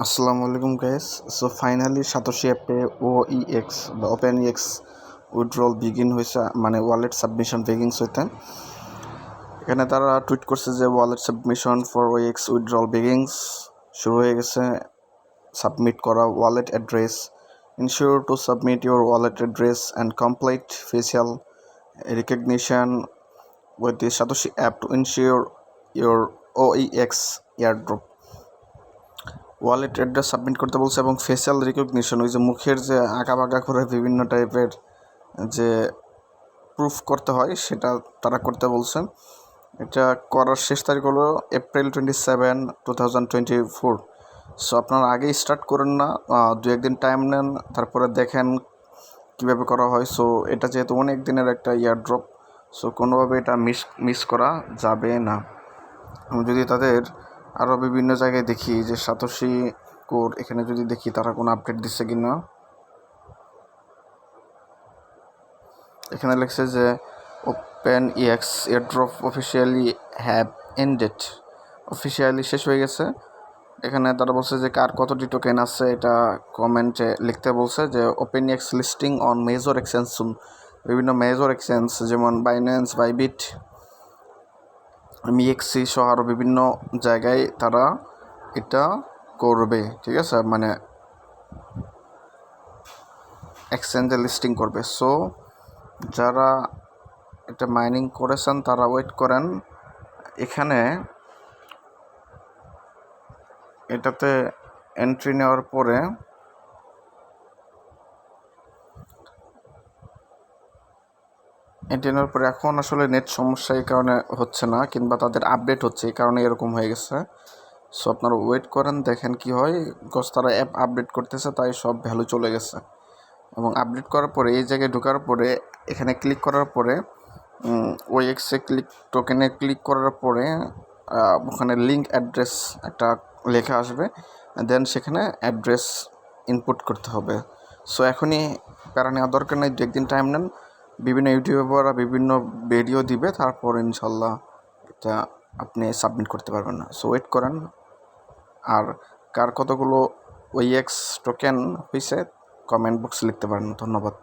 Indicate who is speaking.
Speaker 1: আসসালামু আলাইকুম guys. So finally satoshi অ্যাপে ওইএক্স বা ওপেন এক্স উইথড্রল বিগিন হয়েছে, মানে ওয়ালেট সাবমিশন বিগিনস হইতে। এখানে তারা টুইট করছে যে wallet submission for OX withdrawal begins শুরু হয়ে গেছে। সাবমিট করা wallet address, ensure to submit your wallet address and complete facial recognition with the satoshi app to ensure your OEX airdrop. Wallet address submit করতে বলছে এবং facial recognition, ওই যে মুখের যে আঁকা বাঁকা করে বিভিন্ন টাইপের যে প্রুফ করতে হয় সেটা তারা করতে বলছে। এটা করার শেষ তারিখ হলো এপ্রিল 27, 2024। সো আপনারা আগেই স্টার্ট করেন না, দু একদিন টাইম নেন, তারপরে দেখেন কীভাবে করা হয়। সো এটা যেহেতু অনেক দিনের একটা ইয়ারড্রপ, সো কোনোভাবে এটা মিস করা যাবে না। যদি তাদের আরও বিভিন্ন জায়গায় দেখি যে সাতোশি কোর, এখানে যদি দেখি তারা কোনো আপডেট দিচ্ছে কি না। এখানে লিখছে যে open EX airdrop officially have ended, officially শেষ হয়ে গেছে। এখানে তারা বলছে যে কার কতটি টোকেন আছে এটা কমেন্টে লিখতে বলছে। যে open EX listing on major exchange soon, বিভিন্ন মেজর এক্সচেঞ্জ যেমন বাইন্যান্স, বাইবিট, মিএক্সি সহ আরও বিভিন্ন জায়গায় তারা এটা করবে, ঠিক আছে, মানে এক্সচেঞ্জে লিস্টিং করবে। সো যারা এটা মাইনিং করেছেন তারা ওয়েট করেন। এখানে এটাতে এন্ট্রি নেওয়ার পরে এখন আসলে নেট সমস্যা এই কারণে হচ্ছে না, কিংবা তাদের আপডেট হচ্ছে এই কারণে এরকম হয়ে গেছে। সো আপনারা ওয়েট করেন, দেখেন কি হয়। বিকজ তারা অ্যাপ আপডেট করতেছে, তাই সব ভ্যালু চলে গেছে। এবং আপডেট করার পরে এই জায়গায় ঢোকার পরে এখানে ক্লিক করার পরে ওএক্সে টোকেনে ক্লিক করার পরে ওখানে লিঙ্ক অ্যাড্রেস একটা লেখা আসবে, দেন সেখানে অ্যাড্রেস ইনপুট করতে হবে। সো এখনই প্যারা নেওয়ার দরকার নেই, দু একদিন টাইম নেন। বিভিন্ন ইউটিউবাররা বিভিন্ন ভিডিও দিবে, তারপর ইনশাল্লাহ এটা আপনি সাবমিট করতে পারবেন না। সো ওয়েট করেন। আর কার কতগুলো ওএক্স টোকেন হয়েছে কমেন্ট বক্সে লিখতে পারেন। ধন্যবাদ।